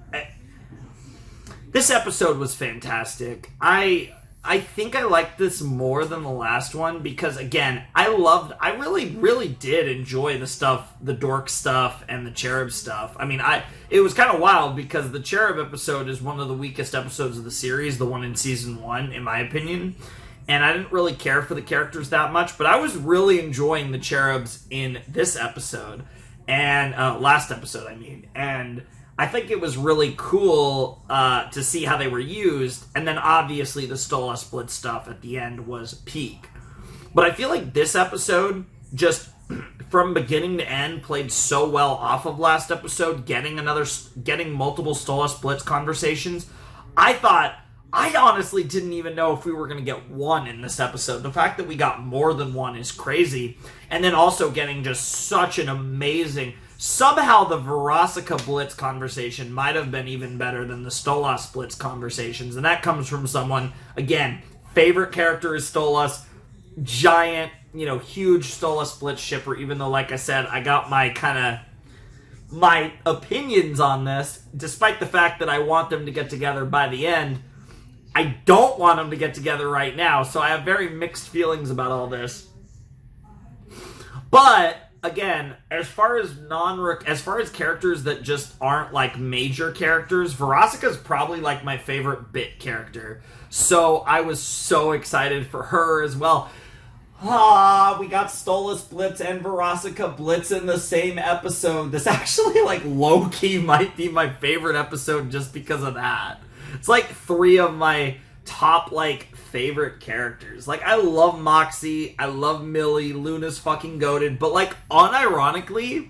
Speaker 1: This episode was fantastic. I think I liked this more than the last one because, again, I really, really did enjoy the dork stuff and the cherub stuff. I mean, it was kind of wild because the cherub episode is one of the weakest episodes of the series, the one in season 1, in my opinion. And I didn't really care for the characters that much, but I was really enjoying the cherubs in this episode, and last episode, I mean. And I think it was really cool to see how they were used, and then obviously the Stolas Blitz stuff at the end was peak. But I feel like this episode, just from beginning to end, played so well off of last episode, getting multiple Stolas Blitz conversations. I honestly didn't even know if we were going to get one in this episode. The fact that we got more than one is crazy, and then also getting just such an amazing... Somehow the Veronica Blitz conversation might have been even better than the Stolas Blitz conversations, and that comes from someone, again, favorite character is Stolas, giant, huge Stolas Blitz shipper, even though, like I said, I got my opinions on this, despite the fact that I want them to get together by the end. I don't want them to get together right now, so I have very mixed feelings about all this. But again, as far as characters that just aren't like major characters, Veronica's probably like my favorite bit character. So I was so excited for her as well. We got Stolas Blitz and Veronica Blitz in the same episode. This actually, like, low-key might be my favorite episode just because of that. It's like 3 of my top, like, favorite characters. Like, I love Moxie, I love Millie, Luna's fucking goated, but, like, unironically,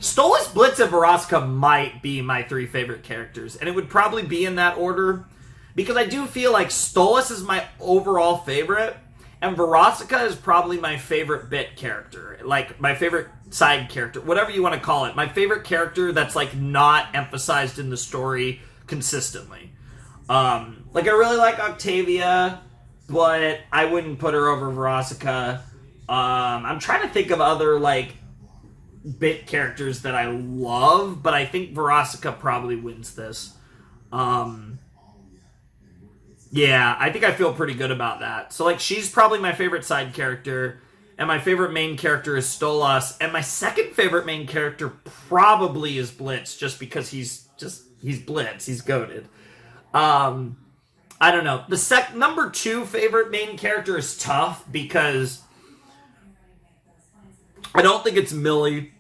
Speaker 1: Stolas, Blitz, and Veronica might be my 3 favorite characters, and it would probably be in that order, because I do feel like Stolas is my overall favorite, and Veronica is probably my favorite bit character, like, my favorite side character, whatever you want to call it, my favorite character that's, like, not emphasized in the story consistently. Like, I really like Octavia, but I wouldn't put her over Veronica. I'm trying to think of other, like, bit characters that I love, but I think Veronica probably wins this. Yeah, I think I feel pretty good about that. So, like, she's probably my favorite side character, and my favorite main character is Stolas, and my second favorite main character probably is Blitz, just because he's Blitz, he's goated. I don't know. The number 2 favorite main character is tough because I don't think it's Millie,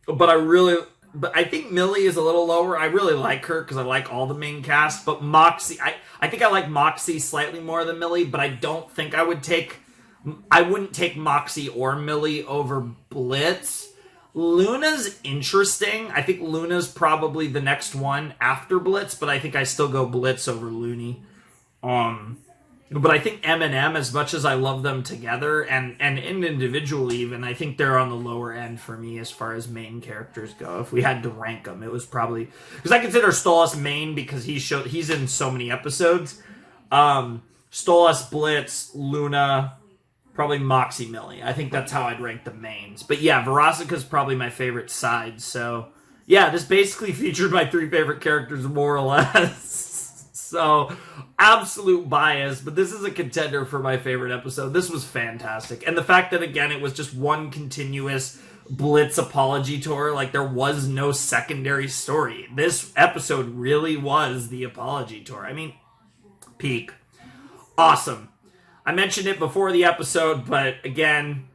Speaker 1: but I think Millie is a little lower. I really like her because I like all the main cast, but Moxie, I think I like Moxie slightly more than Millie, but I don't think I wouldn't take Moxie or Millie over Blitz. Luna's interesting. I think Luna's probably the next one after Blitz, but I think I still go Blitz over Looney. But I think M, as much as I love them together and individually even, I think they're on the lower end for me as far as main characters go. If we had to rank them, it was probably... Because I consider Stolas main because he's in so many episodes. Stolas, Blitz, Luna... Probably Moxie Millie. I think that's how I'd rank the mains. But yeah, Verosika's probably my favorite side. So yeah, this basically featured my 3 favorite characters more or less. So absolute bias, but this is a contender for my favorite episode. This was fantastic. And the fact that, again, it was just one continuous Blitz apology tour. Like, there was no secondary story. This episode really was the apology tour. I mean, peak. Awesome. I mentioned it before the episode, but again,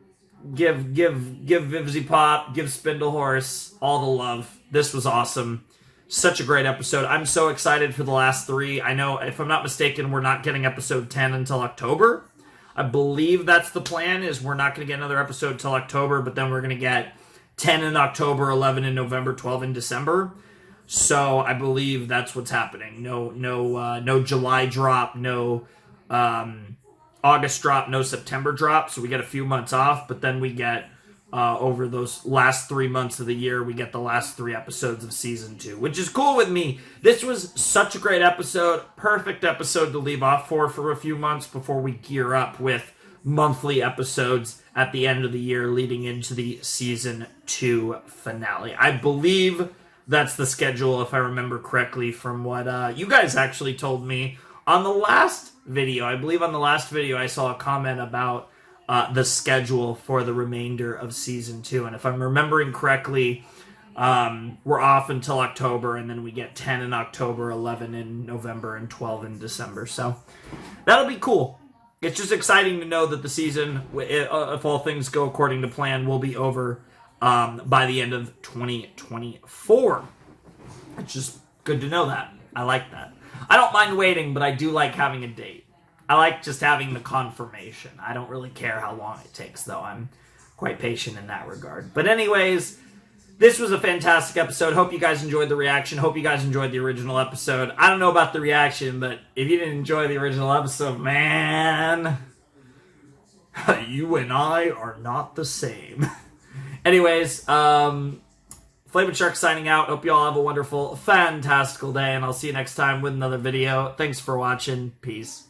Speaker 1: give Vivzy Pop, give Spindlehorse all the love. This was awesome. Such a great episode. I'm so excited for the last 3. I know, if I'm not mistaken, we're not getting episode 10 until October. I believe that's the plan, is we're not going to get another episode until October, but then we're going to get 10 in October, 11 in November, 12 in December. So I believe that's what's happening. No July drop, no... August drop, no September drop, so we get a few months off, but then we get, over those last 3 months of the year, we get the last 3 episodes of Season 2, which is cool with me. This was such a great episode, perfect episode to leave off for a few months before we gear up with monthly episodes at the end of the year leading into the Season 2 finale. I believe that's the schedule, if I remember correctly, from what you guys actually told me on the last video. I believe on the last video I saw a comment about the schedule for the remainder of Season 2. And if I'm remembering correctly, we're off until October, and then we get 10 in October, 11 in November, and 12 in December. So that'll be cool. It's just exciting to know that the season, if all things go according to plan, will be over by the end of 2024. It's just good to know that. I like that. I don't mind waiting, but I do like having a date. I like just having the confirmation. I don't really care how long it takes, though. I'm quite patient in that regard. But anyways, this was a fantastic episode. Hope you guys enjoyed the reaction. Hope you guys enjoyed the original episode. I don't know about the reaction, but if you didn't enjoy the original episode, man, you and I are not the same. Anyways, Flavin' Shark signing out. Hope you all have a wonderful, fantastical day, and I'll see you next time with another video. Thanks for watching. Peace.